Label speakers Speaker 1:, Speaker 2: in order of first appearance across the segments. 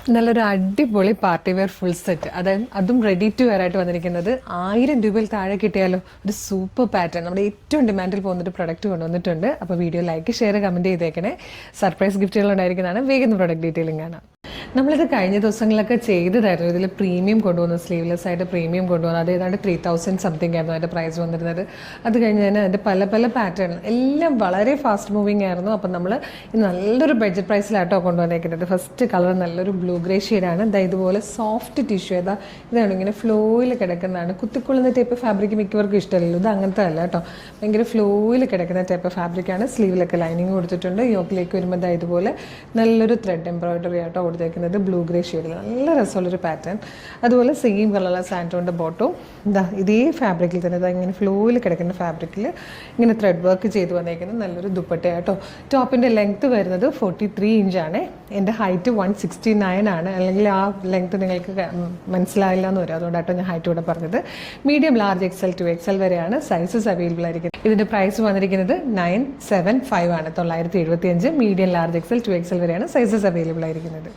Speaker 1: നല്ലൊരു അടിപൊളി party wear full set, അതായത് അതും റെഡി ടു വെയർ ആയിട്ട് വന്നിരിക്കുന്നത് 1000 രൂപയിൽ താഴെ കിട്ടിയാലോ ഒരു സൂപ്പർ പാറ്റേൺ, നമ്മുടെ ഏറ്റവും ഡിമാൻഡിൽ പോകുന്നൊരു പ്രൊഡക്റ്റ് കൊണ്ടുവന്നിട്ടുണ്ട്. അപ്പോൾ വീഡിയോ ലൈക്ക് ഷെയർ കമൻറ്റ് ചെയ്തേക്കണേ. സർപ്രൈസ് ഗിഫ്റ്റുകൾ ഉണ്ടായിരിക്കുന്നതാണ്. വേഗം പ്രൊഡക്റ്റ് ഡീറ്റെയിലിംഗ് ആണ്. നമ്മളിത് കഴിഞ്ഞ ദിവസങ്ങളിലൊക്കെ ചെയ്തതായിരുന്നു. ഇതിൽ പ്രീമിയം കൊണ്ടുവന്നു, സ്ലീവ്ലെസ് ആയിട്ട് പ്രീമിയം കൊണ്ടുവന്നു. അത് ഏതാണ്ട് 3000 സംതിങ് ആയിരുന്നു അതിൻ്റെ പ്രൈസ് വന്നിരുന്നത്. അത് കഴിഞ്ഞ് തന്നെ അതിൻ്റെ പല പല പാറ്റേൺ എല്ലാം വളരെ ഫാസ്റ്റ് മൂവിങ് ആയിരുന്നു. അപ്പം നമ്മൾ നല്ലൊരു ബഡ്ജറ്റ് പ്രൈസിലാട്ടോ കൊണ്ടുവന്നേക്കുന്നത്. ഫസ്റ്റ് കളർ നല്ലൊരു ബ്ലൂ ഗ്രേ ഷെയ്ഡാണ്. ഇതുപോലെ സോഫ്റ്റ് ടിഷ്യൂ, ഇതാണ് ഇങ്ങനെ ഫ്ലോയിൽ കിടക്കുന്നതാണ്. കുത്തിക്കൊള്ളുന്ന ടൈപ്പ് ഫാബ്രിക് മിക്കവർക്കും ഇഷ്ടമല്ലല്ലോ. ഇത് അങ്ങനത്തെ അല്ല കേട്ടോ, ഭയങ്കര ഫ്ലോയിൽ കിടക്കുന്ന ടൈപ്പ് ഫാബ്രിക്കാണ്. സ്ലീവിലൊക്കെ ലൈനിങ് കൊടുത്തിട്ടുണ്ട്. യോക്കിലേക്ക് വരുമ്പോൾ ഇതുപോലെ നല്ലൊരു ത്രെഡ് എംബ്രോയിഡറി ആട്ടോ കൊടുത്തേക്കുന്നത്. ബ്ലൂ ഗ്രേ ഷെയ്ഡിൽ നല്ല രസമുള്ളൊരു പാറ്റേൺ. അതുപോലെ സെയിം കളറുള്ള സാൻറ്റോണിൻ്റെ ബോട്ടവും ഇതേ ഫാബ്രിക്കിൽ തന്നെ ഇങ്ങനെ ഫ്ലോയിൽ കിടക്കുന്ന ഫാബ്രിക്കിൽ ഇങ്ങനെ ത്രെഡ് വർക്ക് ചെയ്ത് വന്നേക്കുന്നത് നല്ലൊരു ദുപ്പട്ടയാട്ടോ. ടോപ്പിൻ്റെ ലെങ്ത്ത് വരുന്നത് 43 ഇഞ്ചാണ്. എൻ്റെ ഹൈറ്റ് 169 ആണ്. അല്ലെങ്കിൽ ആ ലെങ്ത്ത് നിങ്ങൾക്ക് മനസ്സിലായില്ല എന്ന് വരും, അതുകൊണ്ടാട്ടോ ഞാൻ ഹൈറ്റ് കൂടെ പറഞ്ഞത്. Medium, large, XL to XL വരെയാണ് സൈസസ് അവൈലബിൾ ആയിരിക്കുന്നത്. ഇതിൻ്റെ പ്രൈസ് വന്നിരിക്കുന്നത് 975 ആണ്. 975. Medium, large, XL to XL വരെയാണ് സൈസസ് അവൈലബിൾ ആയിരിക്കുന്നത്.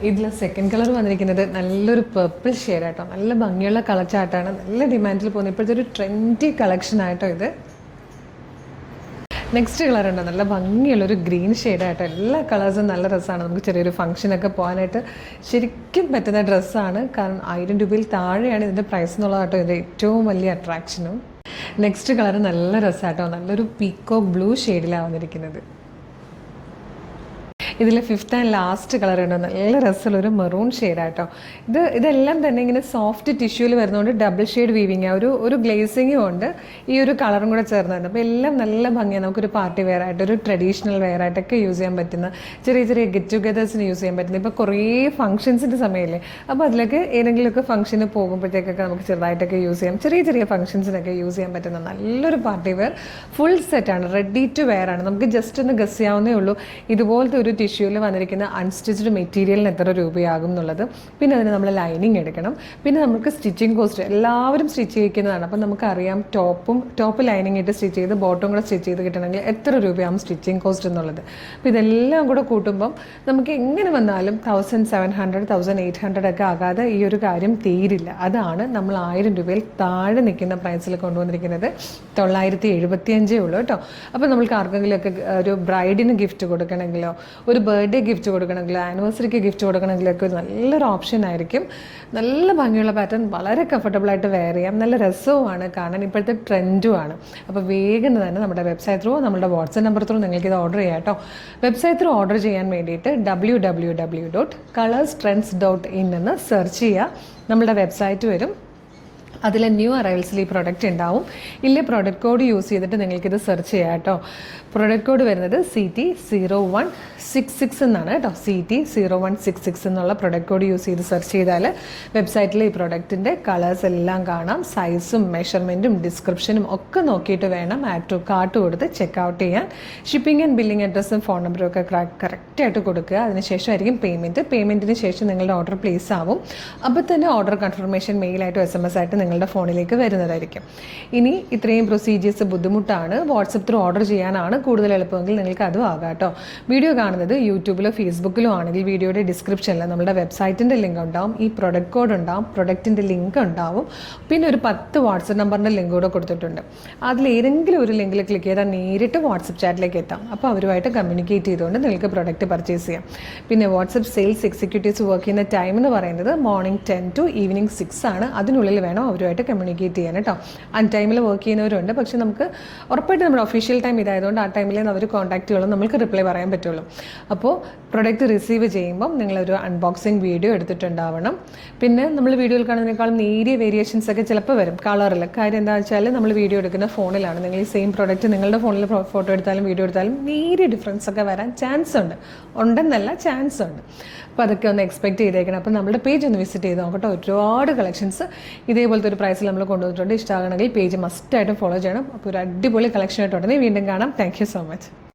Speaker 1: ഇതിൽ സെക്കൻഡ് കളർ വന്നിരിക്കുന്നത് നല്ലൊരു പർപ്പിൾ ഷെയ്ഡായിട്ടോ. നല്ല ഭംഗിയുള്ള കളർ ചാർട്ടാണ്. നല്ല ഡിമാൻഡിൽ പോകുന്നത്. ഇപ്പോഴത്തെ ഒരു ട്രെൻഡി കളക്ഷൻ ആയിട്ടോ ഇത്. നെക്സ്റ്റ് കളർ ഉണ്ട്, നല്ല ഭംഗിയുള്ളൊരു ഗ്രീൻ ഷെയ്ഡായിട്ടോ. എല്ലാ കളേഴ്സും നല്ല രസമാണ്. നമുക്ക് ചെറിയൊരു ഫംഗ്ഷനൊക്കെ പോകാനായിട്ട് ശരിക്കും പറ്റുന്ന ഡ്രസ്സാണ്. കാരണം 1000 രൂപയിൽ താഴെയാണ് ഇതിൻ്റെ പ്രൈസ് എന്നുള്ളതാട്ടോ ഇതിൻ്റെ ഏറ്റവും വലിയ അട്രാക്ഷനും. നെക്സ്റ്റ് കളർ നല്ല രസമായിട്ടോ. നല്ലൊരു പീക്കോക്ക് ബ്ലൂ ഷെയ്ഡിലാണ് വന്നിരിക്കുന്നത്. ഇതിൽ ഫിഫ്ത്ത് ആൻഡ് ലാസ്റ്റ് കളർ ഉണ്ട്, നല്ല രസമുള്ളൊരു മെറൂൺ ഷെയ്ഡായിട്ടോ. ഇതെല്ലാം തന്നെ ഇങ്ങനെ സോഫ്റ്റ് ടിഷ്യൂവിൽ വരുന്നതുകൊണ്ട് ഡബിൾ ഷെയ്ഡ് വീവിങ്, ഒരു ഗ്ലേസിങ്ങും ഉണ്ട്, ഈ ഒരു കളറും കൂടെ ചേർന്നുണ്ട്. അപ്പോൾ എല്ലാം നല്ല ഭംഗിയാണ്. നമുക്കൊരു പാർട്ടി വെയർ ആയിട്ട്, ഒരു ട്രഡീഷണൽ വെയർ ആയിട്ടൊക്കെ യൂസ് ചെയ്യാൻ പറ്റുന്ന, ചെറിയ ചെറിയ ഗെറ്റ് ടുഗദേഴ്സിന് യൂസ് ചെയ്യാൻ പറ്റുന്ന. ഇപ്പോൾ കുറേ ഫംഗ്ഷൻസിൻ്റെ സമയമില്ലേ, അപ്പോൾ അതിലൊക്കെ ഏതെങ്കിലുമൊക്കെ ഫംഗ്ഷന് പോകുമ്പോഴത്തേക്കൊക്കെ നമുക്ക് ചെറുതായിട്ടൊക്കെ യൂസ് ചെയ്യാം. ചെറിയ ചെറിയ ഫംഗ്ഷൻസിനൊക്കെ യൂസ് ചെയ്യാൻ പറ്റുന്ന നല്ലൊരു പാർട്ടി വെയർ ഫുൾ സെറ്റാണ്. റെഡി ടു വെയർ ആണ്. നമുക്ക് ജസ്റ്റ് ഒന്ന് ഗസ് ചെയ്യാവുന്നേ ഉള്ളൂ ഇതുപോലത്തെ ഒരു ടിഷ്യൂവിൽ വന്നിരിക്കുന്ന അൺസ്റ്റിച്ച്ഡ് മെറ്റീരിയലിന് എത്ര രൂപയാകും എന്നുള്ളത്. പിന്നെ അതിന് നമ്മൾ ലൈനിങ് എടുക്കണം. പിന്നെ നമുക്ക് സ്റ്റിച്ചിങ് കോസ്റ്റ് എല്ലാവരും സ്റ്റിച്ച് ചെയ്യിക്കുന്നതാണ്. അപ്പം നമുക്കറിയാം ടോപ്പ് ലൈനിങ് ഇട്ട് സ്റ്റിച്ച് ചെയ്ത് ബോട്ടം കൂടെ സ്റ്റിച്ച് ചെയ്ത് കിട്ടണമെങ്കിൽ എത്ര രൂപയാകും സ്റ്റിച്ചിങ് കോസ്റ്റ് എന്നുള്ളത്. അപ്പോൾ ഇതെല്ലാം കൂടെ കൂട്ടുമ്പം നമുക്ക് എങ്ങനെ വന്നാലും 1700 1800 ഒക്കെ ആകാതെ ഈ ഒരു കാര്യം തീരില്ല. അതാണ് നമ്മൾ 1000 രൂപയിൽ താഴെ നിൽക്കുന്ന പ്രൈസിൽ കൊണ്ടുവന്നിരിക്കുന്നത്. 975 ഉള്ളൂ കേട്ടോ. അപ്പോൾ നമുക്ക് ആർക്കെങ്കിലുമൊക്കെ ഒരു ബ്രൈഡിന് ഗിഫ്റ്റ് കൊടുക്കണമെങ്കിലോ, ഒരു ബർത്ത്ഡേ ഗിഫ്റ്റ് കൊടുക്കണമെങ്കിലോ, ആനിവേഴ്സറിക്ക് ഗിഫ്റ്റ് കൊടുക്കണമെങ്കിലൊക്കെ നല്ലൊരു ഓപ്ഷൻ ആയിരിക്കും. നല്ല ഭംഗിയുള്ള പാറ്റേൺ, വളരെ കംഫർട്ടബിളായിട്ട് വെയർ ചെയ്യാം. നല്ല രസവുമാണ് കാണാൻ, ഇപ്പോഴത്തെ ട്രെൻഡുമാണ്. അപ്പോൾ വേഗം തന്നെ നമ്മുടെ വെബ്സൈറ്റ് ത്രൂ, നമ്മുടെ വാട്സപ്പ് നമ്പർ ത്രൂ നിങ്ങൾക്ക് ഇത് ഓർഡർ ചെയ്യാം കേട്ടോ. വെബ്സൈറ്റ് ത്രൂ ഓർഡർ ചെയ്യാൻ വേണ്ടിയിട്ട് www.colorstrends.in എന്ന് സെർച്ച് ചെയ്യുക. നമ്മുടെ വെബ്സൈറ്റ് വരും. അതിൽ ന്യൂ അറൈവൽസിൽ ഈ പ്രൊഡക്റ്റ് ഉണ്ടാവും. ഇല്ലേ പ്രൊഡക്റ്റ് കോഡ് യൂസ് ചെയ്തിട്ട് നിങ്ങൾക്കിത് സെർച്ച് ചെയ്യാം കേട്ടോ. പ്രൊഡക്റ്റ് കോഡ് വരുന്നത് CT0166 എന്നാണ് കേട്ടോ. CT0166 എന്നുള്ള പ്രൊഡക്റ്റ് കോഡ് യൂസ് ചെയ്ത് സെർച്ച് ചെയ്താൽ വെബ്സൈറ്റിൽ ഈ പ്രൊഡക്റ്റിൻ്റെ കളേഴ്സ് എല്ലാം കാണാം. സൈസും മെഷർമെൻറ്റും ഡിസ്ക്രിപ്ഷനും ഒക്കെ നോക്കിയിട്ട് വേണം ആഡ് ടു കാർട്ട് കൊടുത്ത് ചെക്ക് ചെയ്യാൻ. ഷിപ്പിംഗ് ആൻഡ് ബില്ലിംഗ് അഡ്രസ്സും ഫോൺ നമ്പറും ഒക്കെ കറക്റ്റായിട്ട് കൊടുക്കുക. അതിനുശേഷമായിരിക്കും പേയ്മെൻറ്റിന് ശേഷം നിങ്ങളുടെ ഓർഡർ പ്ലേസ് ആവും. അപ്പോൾ തന്നെ ഓർഡർ കൺഫർമേഷൻ മെയിലായിട്ടോ SMS ആയിട്ട് നിങ്ങളുടെ ഫോണിലേക്ക് വരുന്നതായിരിക്കും. ഇനി ഇത്രയും പ്രൊസീജിയേഴ്സ് ബുദ്ധിമുട്ടാണ്, വാട്സപ്പ് ത്രൂ ഓർഡർ ചെയ്യാനാണ് കൂടുതൽ എളുപ്പമെങ്കിൽ നിങ്ങൾക്ക് അതും ആകാം കേട്ടോ. വീഡിയോ കാണുന്നത് യൂട്യൂബിലോ ഫേസ്ബുക്കിലോ ആണെങ്കിൽ വീഡിയോയുടെ ഡിസ്ക്രിപ്ഷനിൽ നമ്മുടെ വെബ്സൈറ്റിൻ്റെ ലിങ്ക് ഉണ്ടാവും, ഈ പ്രൊഡക്റ്റ് കോഡ് ഉണ്ടാവും, പ്രൊഡക്റ്റിൻ്റെ ലിങ്ക് ഉണ്ടാവും. പിന്നെ ഒരു 10 വാട്സപ്പ് നമ്പറിൻ്റെ ലിങ്ക് കൂടെ കൊടുത്തിട്ടുണ്ട്. അതിലേതെങ്കിലും ഒരു ലിങ്കിൽ ക്ലിക്ക് ചെയ്താൽ നേരിട്ട് വാട്സപ്പ് ചാറ്റിലേക്ക് എത്താം. അപ്പോൾ അവരുമായിട്ട് കമ്മ്യൂണിക്കേറ്റ് ചെയ്തുകൊണ്ട് നിങ്ങൾക്ക് പ്രൊഡക്റ്റ് പർച്ചേസ് ചെയ്യാം. പിന്നെ വാട്സപ്പ് സെയിൽസ് എക്സിക്യൂട്ടീവ്സ് വർക്ക് ചെയ്യുന്ന ടൈം എന്ന് പറയുന്നത് മോർണിംഗ് 10 to ഈവനിങ് 6 ആണ്. അതിനുള്ളിൽ വേണം അവരുമായിട്ട് കമ്മ്യൂണിക്കേറ്റ് ചെയ്യാൻ കേട്ടോ. ടൈമിൽ വർക്ക് ചെയ്യുന്നവരുണ്ട്, പക്ഷേ നമുക്ക് ഉറപ്പായിട്ട് നമ്മുടെ ഒഫീഷ്യൽ ടൈം ഇതായതുകൊണ്ട് ആ ടൈമിലേ അവർ കോൺടാക്ട് ചെയ്യുള്ളൂ, നമുക്ക് റിപ്ലൈ പറയാൻ പറ്റുള്ളൂ. അപ്പോൾ പ്രൊഡക്റ്റ് റിസീവ് ചെയ്യുമ്പം നിങ്ങളൊരു അൺബോക്സിങ് വീഡിയോ എടുത്തിട്ടുണ്ടാവണം. പിന്നെ നമ്മൾ വീഡിയോയിൽ കാണുന്നതിനേക്കാളും നേരിയ വേരിയേഷൻസ് ഒക്കെ ചിലപ്പോൾ വരും കളറിൽ. കാര്യം എന്താ വെച്ചാൽ നമ്മൾ വീഡിയോ എടുക്കുന്ന ഫോണിലാണ്. നിങ്ങൾ ഈ സെയിം പ്രൊഡക്റ്റ് നിങ്ങളുടെ ഫോണിൽ ഫോട്ടോ എടുത്താലും വീഡിയോ എടുത്താലും നേരിയ ഡിഫറൻസ് ഒക്കെ വരാൻ ചാൻസ് ഉണ്ട്. ഉണ്ടെന്നല്ല, ചാൻസ് ഉണ്ട്. അപ്പോൾ അതൊക്കെ ഒന്ന് എക്സ്പെക്ട് ചെയ്തേക്കണം. അപ്പോൾ നമ്മുടെ പേജ് ഒന്ന് വിസിറ്റ് ചെയ്ത് നോക്കട്ടെ. ഒരുപാട് കളക്ഷൻസ് ഇതേപോലത്തെ ഒരു പ്രൈസിൽ നമ്മൾ കൊണ്ടുവന്നിട്ടുണ്ട്. ഇഷ്ടമാകണമെങ്കിൽ പേജ് മസ്റ്റായിട്ടും ഫോളോ ചെയ്യണം. അപ്പോൾ ഒരു അടിപൊളി കളക്ഷൻ ആയിട്ട് ഉടനെ വീണ്ടും കാണാം. Thank you so much.